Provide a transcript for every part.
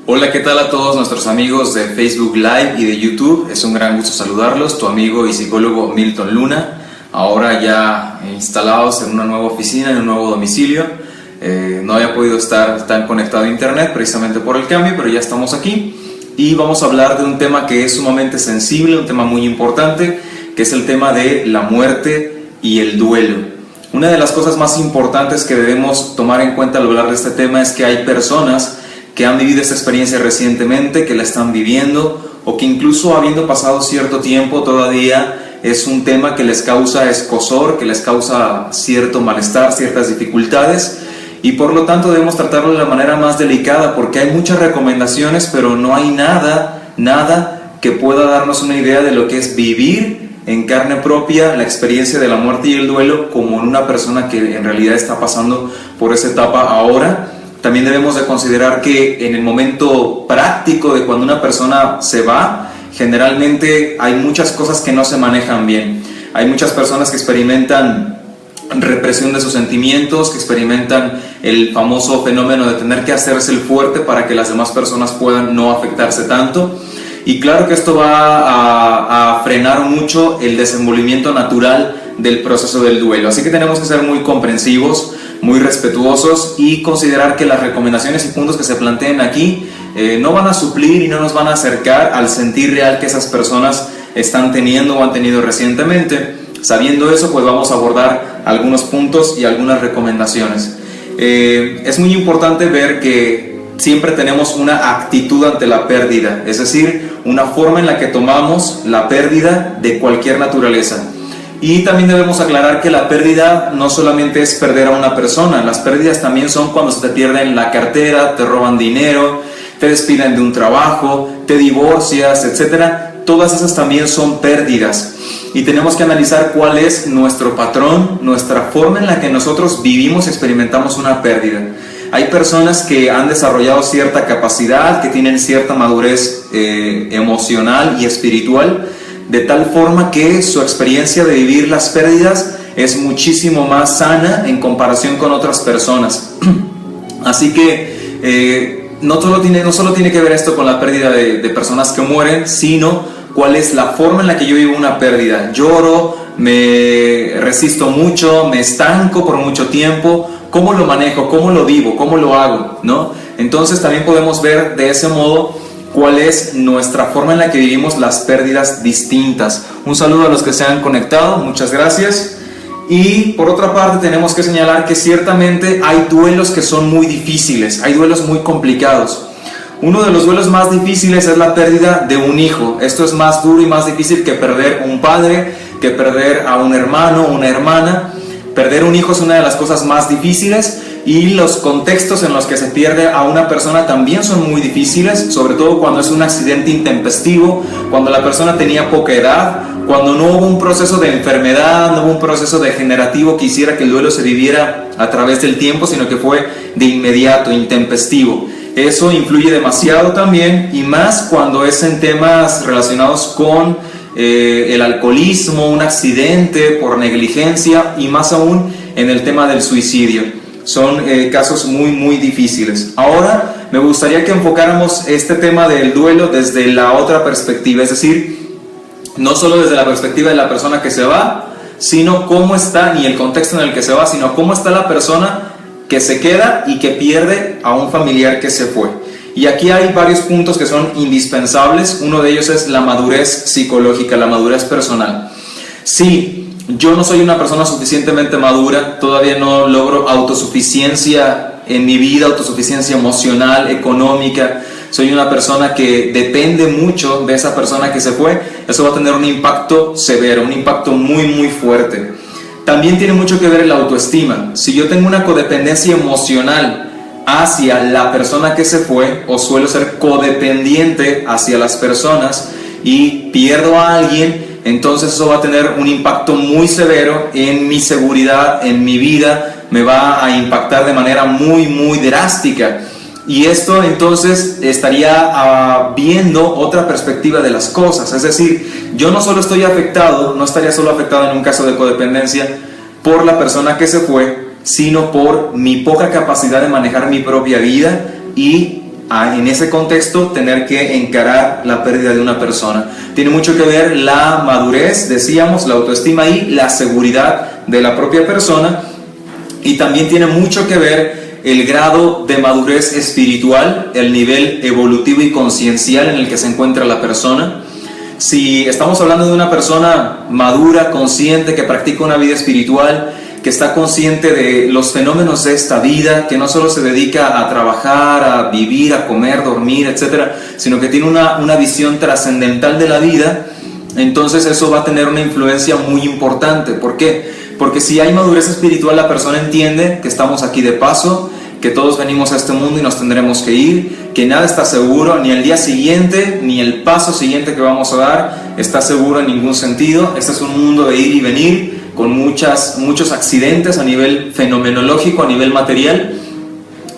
Hola, ¿qué tal a todos nuestros amigos de Facebook Live y de YouTube? Es un gran gusto saludarlos, tu amigo y psicólogo Milton Luna, ahora ya instalados en una nueva oficina, en un nuevo domicilio. No había podido estar tan conectado a internet precisamente por el cambio, pero ya estamos aquí y vamos a hablar de un tema que es sumamente sensible, un tema muy importante, que es el tema de la muerte y el duelo. Una de las cosas más importantes que debemos tomar en cuenta al hablar de este tema es que hay personas que han vivido esta experiencia recientemente, que la están viviendo, o que incluso habiendo pasado cierto tiempo todavía es un tema que les causa escozor, que les causa cierto malestar, ciertas dificultades, y por lo tanto debemos tratarlo de la manera más delicada, porque hay muchas recomendaciones, pero no hay nada que pueda darnos una idea de lo que es vivir en carne propia la experiencia de la muerte y el duelo como en una persona que en realidad está pasando por esa etapa ahora. También debemos de considerar que en el momento práctico de cuando una persona se va, generalmente hay muchas cosas que no se manejan bien. Hay muchas personas que experimentan represión de sus sentimientos, que experimentan el famoso fenómeno de tener que hacerse el fuerte para que las demás personas puedan no afectarse tanto. Y claro que esto va a frenar mucho el desenvolvimiento natural del proceso del duelo. Así que tenemos que ser muy comprensivos, muy respetuosos y considerar que las recomendaciones y puntos que se planteen aquí no van a suplir y no nos van a acercar al sentir real que esas personas están teniendo o han tenido recientemente. Sabiendo eso, pues vamos a abordar algunos puntos y algunas recomendaciones. Es muy importante ver que siempre tenemos una actitud ante la pérdida, es decir, una forma en la que tomamos la pérdida de cualquier naturaleza. Y también debemos aclarar que la pérdida no solamente es perder a una persona, las pérdidas también son cuando se te pierden la cartera, te roban dinero, te despiden de un trabajo, te divorcias, etc. Todas esas también son pérdidas. Y tenemos que analizar cuál es nuestro patrón, nuestra forma en la que nosotros vivimos y experimentamos una pérdida. Hay personas que han desarrollado cierta capacidad, que tienen cierta madurez emocional y espiritual, de tal forma que su experiencia de vivir las pérdidas es muchísimo más sana en comparación con otras personas. Así que no solo tiene que ver esto con la pérdida de personas que mueren, sino cuál es la forma en la que yo vivo una pérdida. Lloro, me resisto mucho, me estanco por mucho tiempo. ¿Cómo lo manejo? ¿Cómo lo vivo? ¿Cómo lo hago? ¿No? Entonces también podemos ver de ese modo cuál es nuestra forma en la que vivimos las pérdidas distintas. Un saludo a los que se han conectado, muchas gracias. Y por otra parte tenemos que señalar que ciertamente hay duelos que son muy difíciles, hay duelos muy complicados. Uno de los duelos más difíciles es la pérdida de un hijo. Esto es más duro y más difícil que perder un padre, que perder a un hermano, una hermana. Perder un hijo es una de las cosas más difíciles y los contextos en los que se pierde a una persona también son muy difíciles, sobre todo cuando es un accidente intempestivo, cuando la persona tenía poca edad, cuando no hubo un proceso de enfermedad, no hubo un proceso degenerativo que hiciera que el duelo se viviera a través del tiempo, sino que fue de inmediato, intempestivo. Eso influye demasiado también, y más cuando es en temas relacionados con el alcoholismo, un accidente por negligencia, y más aún en el tema del suicidio. Son casos muy difíciles. Ahora me gustaría que enfocáramos este tema del duelo desde la otra perspectiva, es decir, no solo desde la perspectiva de la persona que se va, sino cómo está, ni el contexto en el que se va, sino cómo está la persona que se queda y que pierde a un familiar que se fue. Y aquí hay varios puntos que son indispensables. Uno de ellos es la madurez psicológica, la madurez personal. Sí, yo no soy una persona suficientemente madura, todavía no logro autosuficiencia en mi vida, autosuficiencia emocional, económica. Soy una persona que depende mucho de esa persona que se fue. Eso va a tener un impacto severo, un impacto muy fuerte. También tiene mucho que ver el autoestima. Si yo tengo una codependencia emocional hacia la persona que se fue, o suelo ser codependiente hacia las personas y pierdo a alguien, entonces eso va a tener un impacto muy severo en mi seguridad, en mi vida, me va a impactar de manera muy drástica. Y esto entonces estaría viendo otra perspectiva de las cosas. Es decir, yo no solo estoy afectado, no estaría solo afectado en un caso de codependencia por la persona que se fue, sino por mi poca capacidad de manejar mi propia vida y en ese contexto tener que encarar la pérdida de una persona. Tiene mucho que ver la madurez, decíamos, la autoestima y la seguridad de la propia persona, y también tiene mucho que ver el grado de madurez espiritual, el nivel evolutivo y consciencial en el que se encuentra la persona. Si estamos hablando de una persona madura, consciente, que practica una vida espiritual, que está consciente de los fenómenos de esta vida, que no solo se dedica a trabajar, a vivir, a comer, dormir, etcétera, sino que tiene una visión trascendental de la vida, entonces eso va a tener una influencia muy importante. ¿Por qué? Porque si hay madurez espiritual, la persona entiende que estamos aquí de paso, que todos venimos a este mundo y nos tendremos que ir, que nada está seguro, ni el día siguiente, ni el paso siguiente que vamos a dar está seguro en ningún sentido. Este es un mundo de ir y venir, con muchos accidentes a nivel fenomenológico, a nivel material,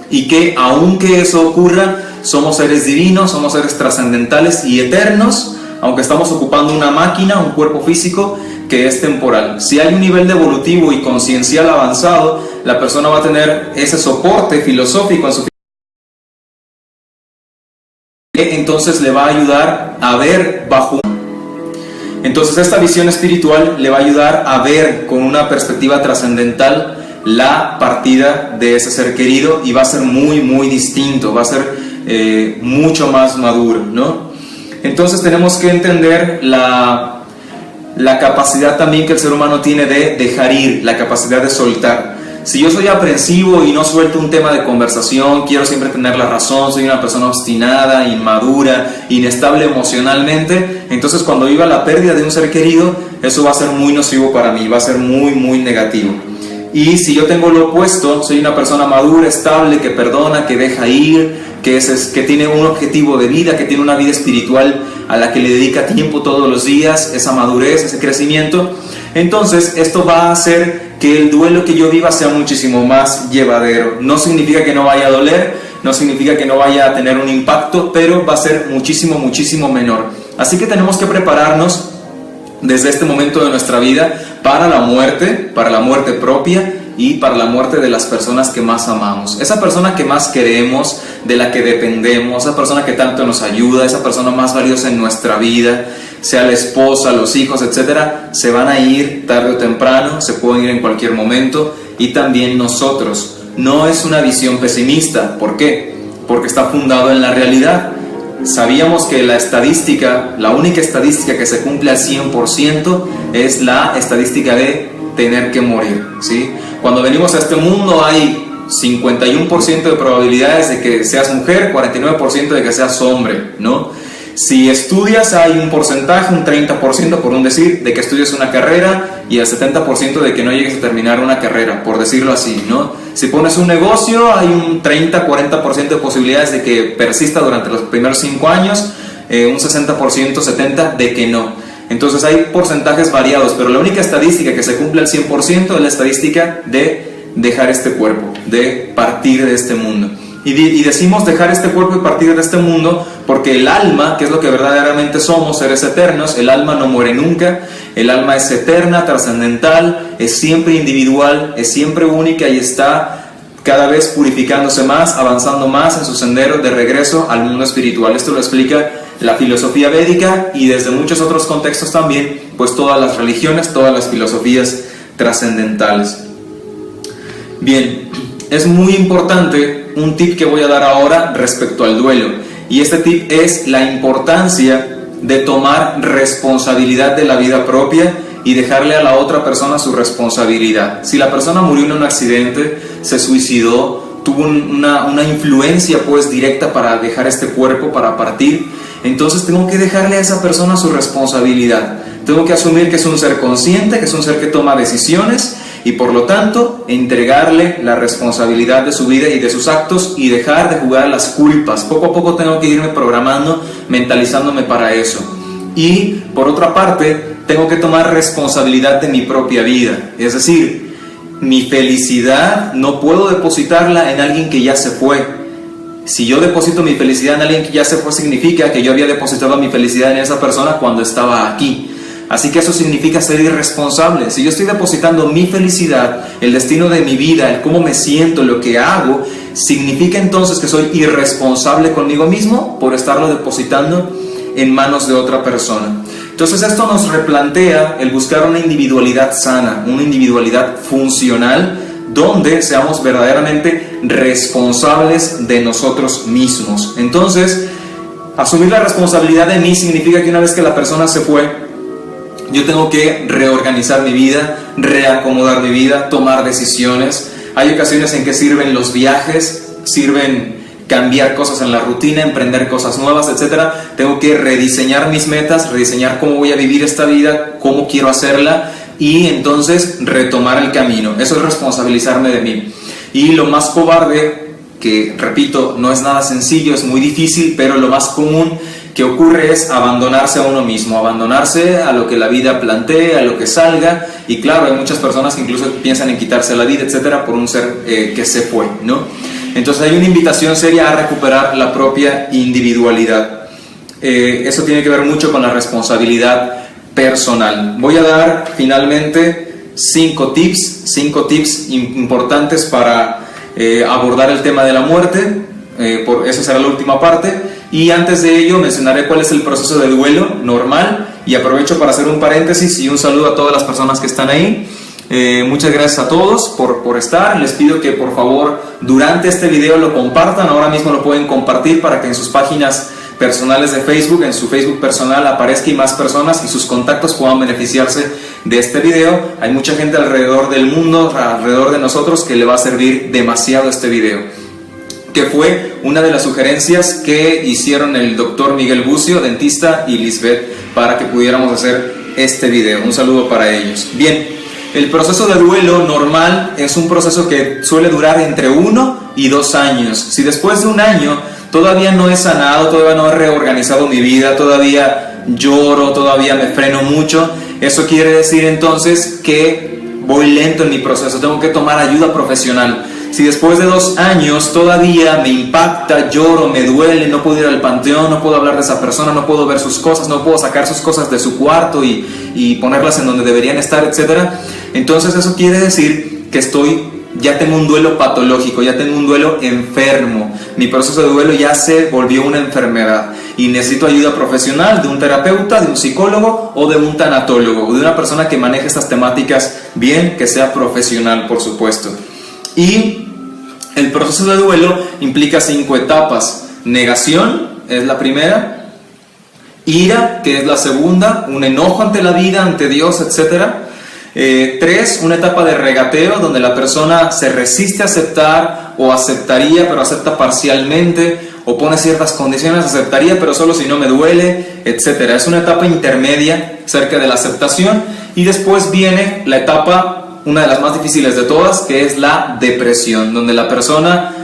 y que aunque eso ocurra, somos seres divinos, somos seres trascendentales y eternos, aunque estamos ocupando una máquina, un cuerpo físico que es temporal. Si hay un nivel de evolutivo y conciencial avanzado, la persona va a tener ese soporte filosófico en su que entonces le va a ayudar a ver bajo. Entonces esta visión espiritual le va a ayudar a ver con una perspectiva trascendental la partida de ese ser querido, y va a ser muy muy distinto, va a ser mucho más maduro, ¿no? Entonces tenemos que entender la capacidad también que el ser humano tiene de dejar ir, la capacidad de soltar. Si yo soy aprensivo y no suelto un tema de conversación, quiero siempre tener la razón, soy una persona obstinada, inmadura, inestable emocionalmente, entonces cuando viva la pérdida de un ser querido, eso va a ser muy nocivo para mí, va a ser muy muy negativo. Y si yo tengo lo opuesto, soy una persona madura, estable, que perdona, que deja ir, que tiene un objetivo de vida, que tiene una vida espiritual a la que le dedica tiempo todos los días, esa madurez, ese crecimiento, entonces esto va a hacer que el duelo que yo viva sea muchísimo más llevadero. No significa que no vaya a doler, no significa que no vaya a tener un impacto, pero va a ser muchísimo, muchísimo menor. Así que tenemos que prepararnos desde este momento de nuestra vida para la muerte propia y para la muerte de las personas que más amamos. Esa persona que más queremos, de la que dependemos, esa persona que tanto nos ayuda, esa persona más valiosa en nuestra vida, sea la esposa, los hijos, etcétera, se van a ir tarde o temprano, se pueden ir en cualquier momento, y también nosotros. No es una visión pesimista. ¿Por qué? Porque está fundado en la realidad. Sabíamos que la única estadística que se cumple al 100% es la estadística de tener que morir, ¿sí? Cuando venimos a este mundo hay 51% de probabilidades de que seas mujer, 49% de que seas hombre, ¿no? Si estudias hay un porcentaje, un 30% por un decir, de que estudies una carrera, y el 70% de que no llegues a terminar una carrera, por decirlo así, ¿no? Si pones un negocio hay un 30-40% de posibilidades de que persista durante los primeros 5 años, un 60%, 70% de que no. Entonces hay porcentajes variados, pero la única estadística que se cumple al 100% es la estadística de dejar este cuerpo, de partir de este mundo. Y decimos dejar este cuerpo y partir de este mundo porque el alma, que es lo que verdaderamente somos, seres eternos, el alma no muere nunca, el alma es eterna, trascendental, es siempre individual, es siempre única y está cada vez purificándose más, avanzando más en su sendero de regreso al mundo espiritual. Esto lo explica la filosofía védica y desde muchos otros contextos también, pues todas las religiones, todas las filosofías trascendentales. Bien, es muy importante un tip que voy a dar ahora respecto al duelo, y este tip es la importancia de tomar responsabilidad de la vida propia y dejarle a la otra persona su responsabilidad. Si la persona murió en un accidente, se suicidó, tuvo una influencia pues directa para dejar este cuerpo, para partir, entonces tengo que dejarle a esa persona su responsabilidad. Tengo que asumir que es un ser consciente, que es un ser que toma decisiones, y por lo tanto entregarle la responsabilidad de su vida y de sus actos y dejar de jugar a las culpas. Poco a poco tengo que irme programando, mentalizándome para eso. Y por otra parte, tengo que tomar responsabilidad de mi propia vida. Es decir, mi felicidad no puedo depositarla en alguien que ya se fue. Si yo deposito mi felicidad en alguien que ya se fue, significa que yo había depositado mi felicidad en esa persona cuando estaba aquí. Así que eso significa ser irresponsable. Si yo estoy depositando mi felicidad, el destino de mi vida, el cómo me siento, lo que hago, ¿significa entonces que soy irresponsable conmigo mismo por estarlo depositando en manos de otra persona? Entonces esto nos replantea el buscar una individualidad sana, una individualidad funcional, donde seamos verdaderamente responsables de nosotros mismos. Entonces, asumir la responsabilidad de mí significa que una vez que la persona se fue, yo tengo que reorganizar mi vida, reacomodar mi vida, tomar decisiones. Hay ocasiones en que sirven los viajes, sirven cambiar cosas en la rutina, emprender cosas nuevas, etc. Tengo que rediseñar mis metas, rediseñar cómo voy a vivir esta vida, cómo quiero hacerla, y entonces retomar el camino. Eso es responsabilizarme de mí. Y lo más cobarde, que repito, no es nada sencillo, es muy difícil, pero lo más común que ocurre es abandonarse a uno mismo, abandonarse a lo que la vida plantee, a lo que salga. Y claro, hay muchas personas que incluso piensan en quitarse la vida, etcétera, por un ser que se fue, ¿no? Entonces hay una invitación seria a recuperar la propia individualidad. Eso tiene que ver mucho con la responsabilidad personal. Voy a dar finalmente 5 tips importantes para abordar el tema de la muerte. Esa será la última parte. Y antes de ello mencionaré cuál es el proceso de duelo normal. Y aprovecho para hacer un paréntesis y un saludo a todas las personas que están ahí. Muchas gracias a todos por estar. Les pido que por favor durante este video lo compartan. Ahora mismo lo pueden compartir para que en sus páginas personales de Facebook, en su Facebook personal, aparezca y más personas y sus contactos puedan beneficiarse de este video. Hay mucha gente alrededor del mundo, alrededor de nosotros, que le va a servir demasiado este video, que fue una de las sugerencias que hicieron el doctor Miguel Bucio, dentista, y Lisbeth, para que pudiéramos hacer este video. Un saludo para ellos. Bien, el proceso de duelo normal es un proceso que suele durar entre 1 y 2 años. Si después de un año todavía no he sanado, todavía no he reorganizado mi vida, todavía lloro, todavía me freno mucho, eso quiere decir entonces que voy lento en mi proceso, tengo que tomar ayuda profesional. Si después de 2 años todavía me impacta, lloro, me duele, no puedo ir al panteón, no puedo hablar de esa persona, no puedo ver sus cosas, no puedo sacar sus cosas de su cuarto y ponerlas en donde deberían estar, etc., entonces eso quiere decir que ya tengo un duelo patológico, ya tengo un duelo enfermo. Mi proceso de duelo ya se volvió una enfermedad y necesito ayuda profesional de un terapeuta, de un psicólogo o de un tanatólogo, de una persona que maneje estas temáticas bien, que sea profesional, por supuesto. Y el proceso de duelo implica 5 etapas. Negación es la primera, ira, que es la segunda, un enojo ante la vida, ante Dios, etc. 3, una etapa de regateo, donde la persona se resiste a aceptar o aceptaría pero acepta parcialmente, o pone ciertas condiciones, aceptaría pero solo si no me duele, etc. Es una etapa intermedia cerca de la aceptación. Y después viene la etapa, una de las más difíciles de todas, que es la depresión, donde la persona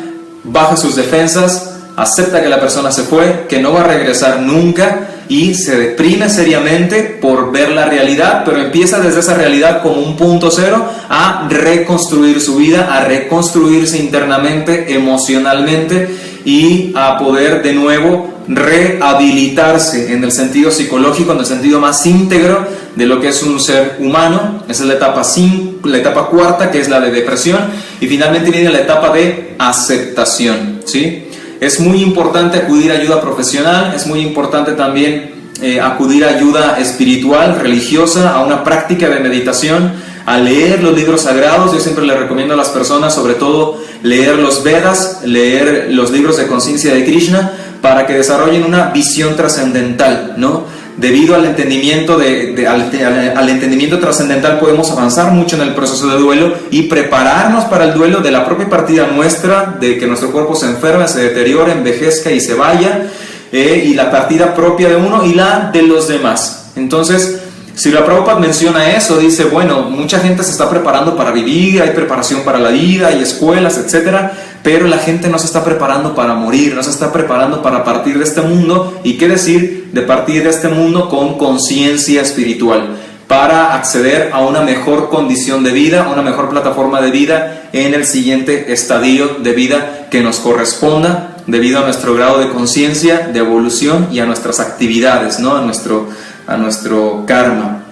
baja sus defensas, acepta que la persona se fue, que no va a regresar nunca, y se deprime seriamente por ver la realidad, pero empieza desde esa realidad como un punto cero a reconstruir su vida, a reconstruirse internamente, emocionalmente, y a poder de nuevo rehabilitarse en el sentido psicológico, en el sentido más íntegro de lo que es un ser humano. Esa es la etapa cuarta, que es la de depresión, y finalmente viene la etapa de aceptación, ¿sí? Es muy importante acudir a ayuda profesional, es muy importante también acudir a ayuda espiritual, religiosa, a una práctica de meditación, a leer los libros sagrados. Yo siempre le recomiendo a las personas, sobre todo, leer los Vedas, leer los libros de conciencia de Krishna, para que desarrollen una visión trascendental, ¿no? Debido al entendimiento al entendimiento trascendental podemos avanzar mucho en el proceso de duelo y prepararnos para el duelo de la propia partida nuestra, de que nuestro cuerpo se enferme, se deteriore, envejezca y se vaya, y la partida propia de uno y la de los demás. Entonces, si la Prabhupada menciona eso, dice, bueno, mucha gente se está preparando para vivir, hay preparación para la vida, hay escuelas, etcétera, pero la gente no se está preparando para morir, no se está preparando para partir de este mundo. ¿Y qué decir de partir de este mundo con conciencia espiritual? Para acceder a una mejor condición de vida, a una mejor plataforma de vida en el siguiente estadio de vida que nos corresponda, debido a nuestro grado de conciencia, de evolución y a nuestras actividades, ¿no? a nuestro karma.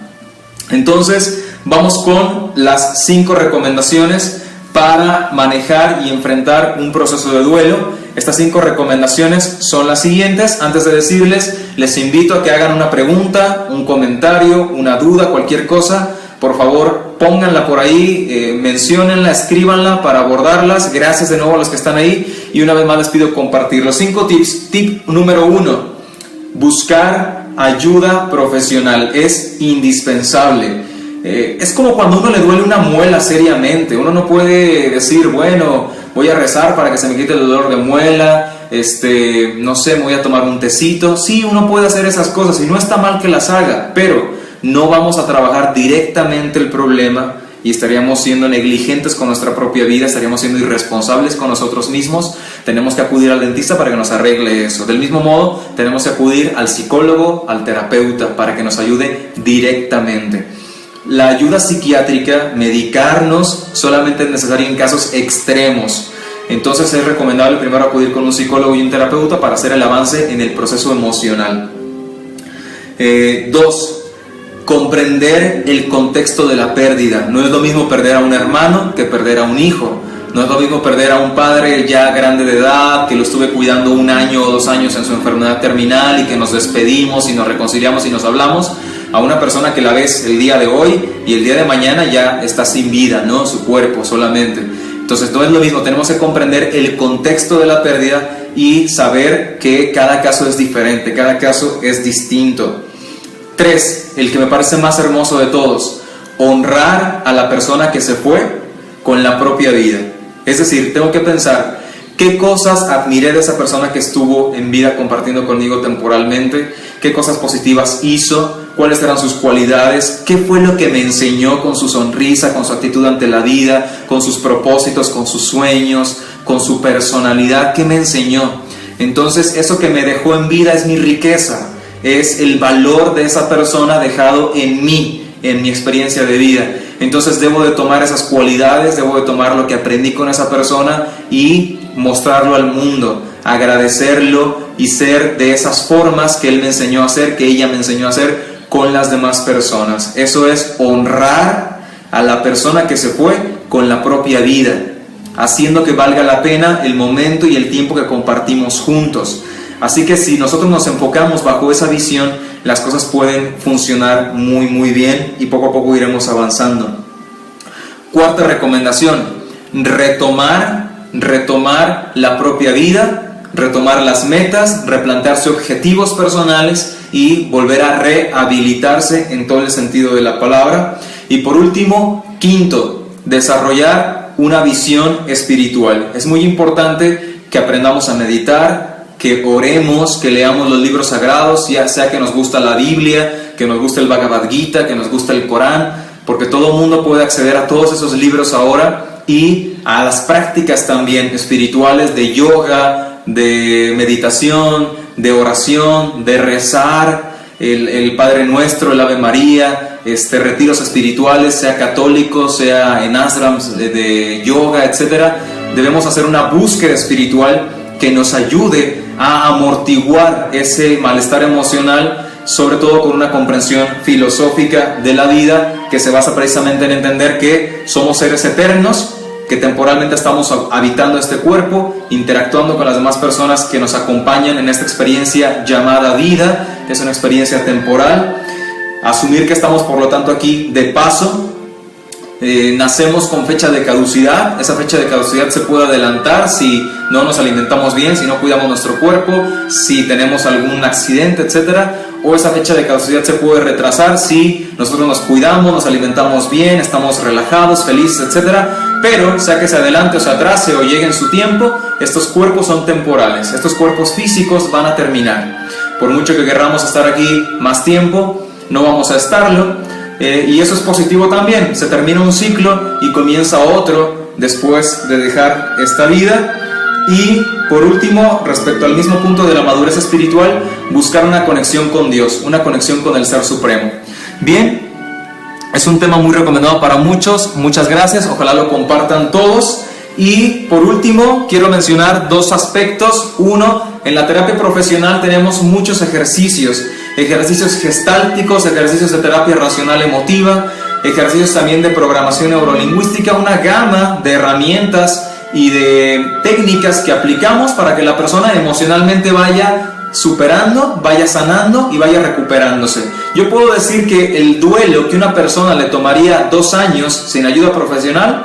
Entonces, vamos con las 5 recomendaciones para manejar y enfrentar un proceso de duelo. Estas 5 recomendaciones son las siguientes. Antes de decirles, les invito a que hagan una pregunta, un comentario, una duda, cualquier cosa. Por favor, pónganla por ahí, menciónenla, escríbanla para abordarlas. Gracias de nuevo a los que están ahí. Y una vez más les pido compartir los 5 tips. Tip número 1, buscar ayuda profesional. Es indispensable. Es como cuando uno le duele una muela seriamente. Uno no puede decir, bueno, voy a rezar para que se me quite el dolor de muela, no sé, me voy a tomar un tecito. Sí, uno puede hacer esas cosas y no está mal que las haga, pero no vamos a trabajar directamente el problema y estaríamos siendo negligentes con nuestra propia vida, estaríamos siendo irresponsables con nosotros mismos. Tenemos que acudir al dentista para que nos arregle eso. Del mismo modo, tenemos que acudir al psicólogo, al terapeuta, para que nos ayude directamente. La ayuda psiquiátrica, medicarnos, solamente es necesaria en casos extremos. Entonces es recomendable primero acudir con un psicólogo y un terapeuta para hacer el avance en el proceso emocional. 2. Comprender el contexto de la pérdida. No es lo mismo perder a un hermano que perder a un hijo. No es lo mismo perder a un padre ya grande de edad, que lo estuve cuidando 1 año o 2 años en su enfermedad terminal y que nos despedimos y nos reconciliamos y nos hablamos, a una persona que la ves el día de hoy y el día de mañana ya está sin vida, ¿no? Su cuerpo solamente. Entonces no es lo mismo, tenemos que comprender el contexto de la pérdida y saber que cada caso es diferente, cada caso es distinto. 3, el que me parece más hermoso de todos, honrar a la persona que se fue con la propia vida. Es decir, tengo que pensar, ¿qué cosas admiré de esa persona que estuvo en vida compartiendo conmigo temporalmente? ¿Qué cosas positivas hizo? ¿Cuáles eran sus cualidades? ¿Qué fue lo que me enseñó con su sonrisa, con su actitud ante la vida, con sus propósitos, con sus sueños, con su personalidad? ¿Qué me enseñó? Entonces, eso que me dejó en vida es mi riqueza, es el valor de esa persona dejado en mí, en mi experiencia de vida. Entonces debo de tomar esas cualidades, debo de tomar lo que aprendí con esa persona y mostrarlo al mundo, agradecerlo y ser de esas formas que él me enseñó a hacer, que ella me enseñó a hacer con las demás personas. Eso es honrar a la persona que se fue con la propia vida, haciendo que valga la pena el momento y el tiempo que compartimos juntos. Así que si nosotros nos enfocamos bajo esa visión, las cosas pueden funcionar muy muy bien y poco a poco iremos avanzando. 4ª recomendación, retomar la propia vida, retomar las metas, replantearse objetivos personales y volver a rehabilitarse en todo el sentido de la palabra. Y por último, 5, desarrollar una visión espiritual. Es muy importante que aprendamos a meditar, que oremos, que leamos los libros sagrados, ya sea que nos gusta la Biblia, que nos gusta el Bhagavad Gita, que nos gusta el Corán, porque todo el mundo puede acceder a todos esos libros ahora, y a las prácticas también espirituales de yoga, de meditación, de oración, de rezar, el Padre Nuestro, el Ave María, retiros espirituales, sea católicos, sea en ashrams de yoga, etc. Debemos hacer una búsqueda espiritual que nos ayude a amortiguar ese malestar emocional, sobre todo con una comprensión filosófica de la vida que se basa precisamente en entender que somos seres eternos, que temporalmente estamos habitando este cuerpo, interactuando con las demás personas que nos acompañan en esta experiencia llamada vida, que es una experiencia temporal. Asumir que estamos por lo tanto aquí de paso. Nacemos con fecha de caducidad. Esa fecha de caducidad se puede adelantar si no nos alimentamos bien, si no cuidamos nuestro cuerpo, si tenemos algún accidente, etcétera. O esa fecha de caducidad se puede retrasar si nosotros nos cuidamos, nos alimentamos bien, estamos relajados, felices, etcétera. Pero sea que se adelante o se atrase o llegue en su tiempo, estos cuerpos son temporales. Estos cuerpos físicos van a terminar. Por mucho que querramos estar aquí más tiempo, no vamos a estarlo. Y eso es positivo también. Se termina un ciclo y comienza otro después de dejar esta vida. Y por último, respecto al mismo punto de la madurez espiritual, buscar una conexión con Dios, una conexión con el Ser Supremo. Bien, es un tema muy recomendado para muchos. Muchas gracias, ojalá lo compartan todos. Y por último, quiero mencionar 2 aspectos. Uno, en la terapia profesional tenemos muchos ejercicios gestálticos, ejercicios de terapia racional emotiva, ejercicios también de programación neurolingüística, una gama de herramientas y de técnicas que aplicamos para que la persona emocionalmente vaya superando, vaya sanando y vaya recuperándose. Yo puedo decir que el duelo que una persona le tomaría 2 años sin ayuda profesional,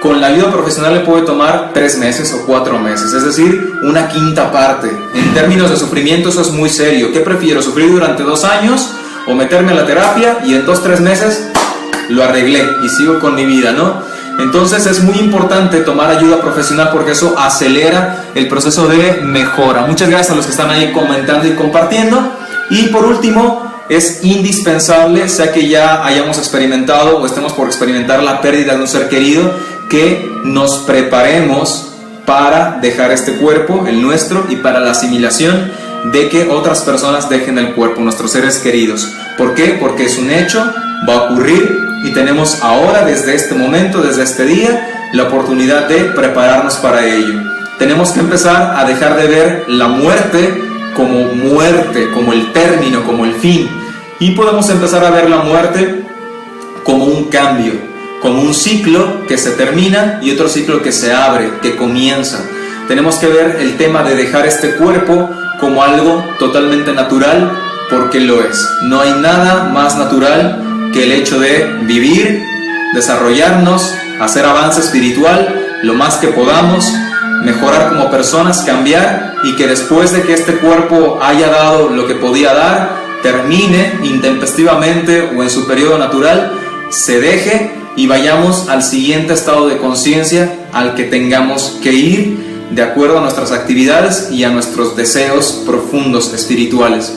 con la ayuda profesional le puede tomar 3 meses o 4 meses, es decir, una quinta parte. En términos de sufrimiento eso es muy serio. ¿Qué prefiero? ¿Sufrir durante 2 años o meterme a la terapia y en 2-3 meses lo arreglé y sigo con mi vida, ¿no? Entonces es muy importante tomar ayuda profesional porque eso acelera el proceso de mejora. Muchas gracias a los que están ahí comentando y compartiendo. Y por último, es indispensable, sea que ya hayamos experimentado o estemos por experimentar la pérdida de un ser querido, que nos preparemos para dejar este cuerpo, el nuestro, y para la asimilación de que otras personas dejen el cuerpo, nuestros seres queridos. ¿Por qué? Porque es un hecho, va a ocurrir y tenemos ahora, desde este momento, desde este día, la oportunidad de prepararnos para ello. Tenemos que empezar a dejar de ver la muerte, como el término, como el fin, y podemos empezar a ver la muerte como un cambio, como un ciclo que se termina y otro ciclo que se abre, que comienza. Tenemos que ver el tema de dejar este cuerpo como algo totalmente natural, porque lo es. No hay nada más natural que el hecho de vivir, desarrollarnos, hacer avance espiritual lo más que podamos, mejorar como personas, cambiar, y que después de que este cuerpo haya dado lo que podía dar, termine intempestivamente o en su periodo natural, se deje y vayamos al siguiente estado de conciencia al que tengamos que ir de acuerdo a nuestras actividades y a nuestros deseos profundos espirituales.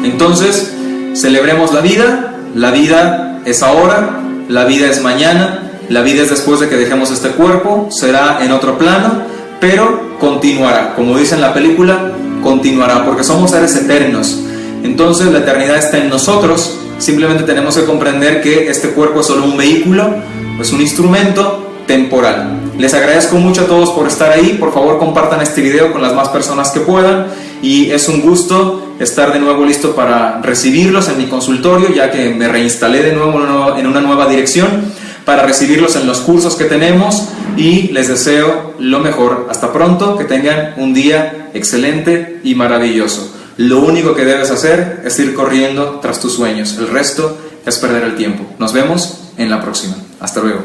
Entonces, celebremos la vida. La vida es ahora, la vida es mañana, la vida es después de que dejemos este cuerpo, será en otro plano, pero continuará. Como dice en la película, continuará, porque somos seres eternos. Entonces la eternidad está en nosotros. Simplemente tenemos que comprender que este cuerpo es solo un vehículo, es un instrumento temporal. Les agradezco mucho a todos por estar ahí. Por favor, compartan este video con las más personas que puedan, y es un gusto estar de nuevo listo para recibirlos en mi consultorio, ya que me reinstalé de nuevo en una nueva dirección, para recibirlos en los cursos que tenemos, y les deseo lo mejor. Hasta pronto, que tengan un día excelente y maravilloso. Lo único que debes hacer es ir corriendo tras tus sueños, el resto es perder el tiempo. Nos vemos en la próxima. Hasta luego.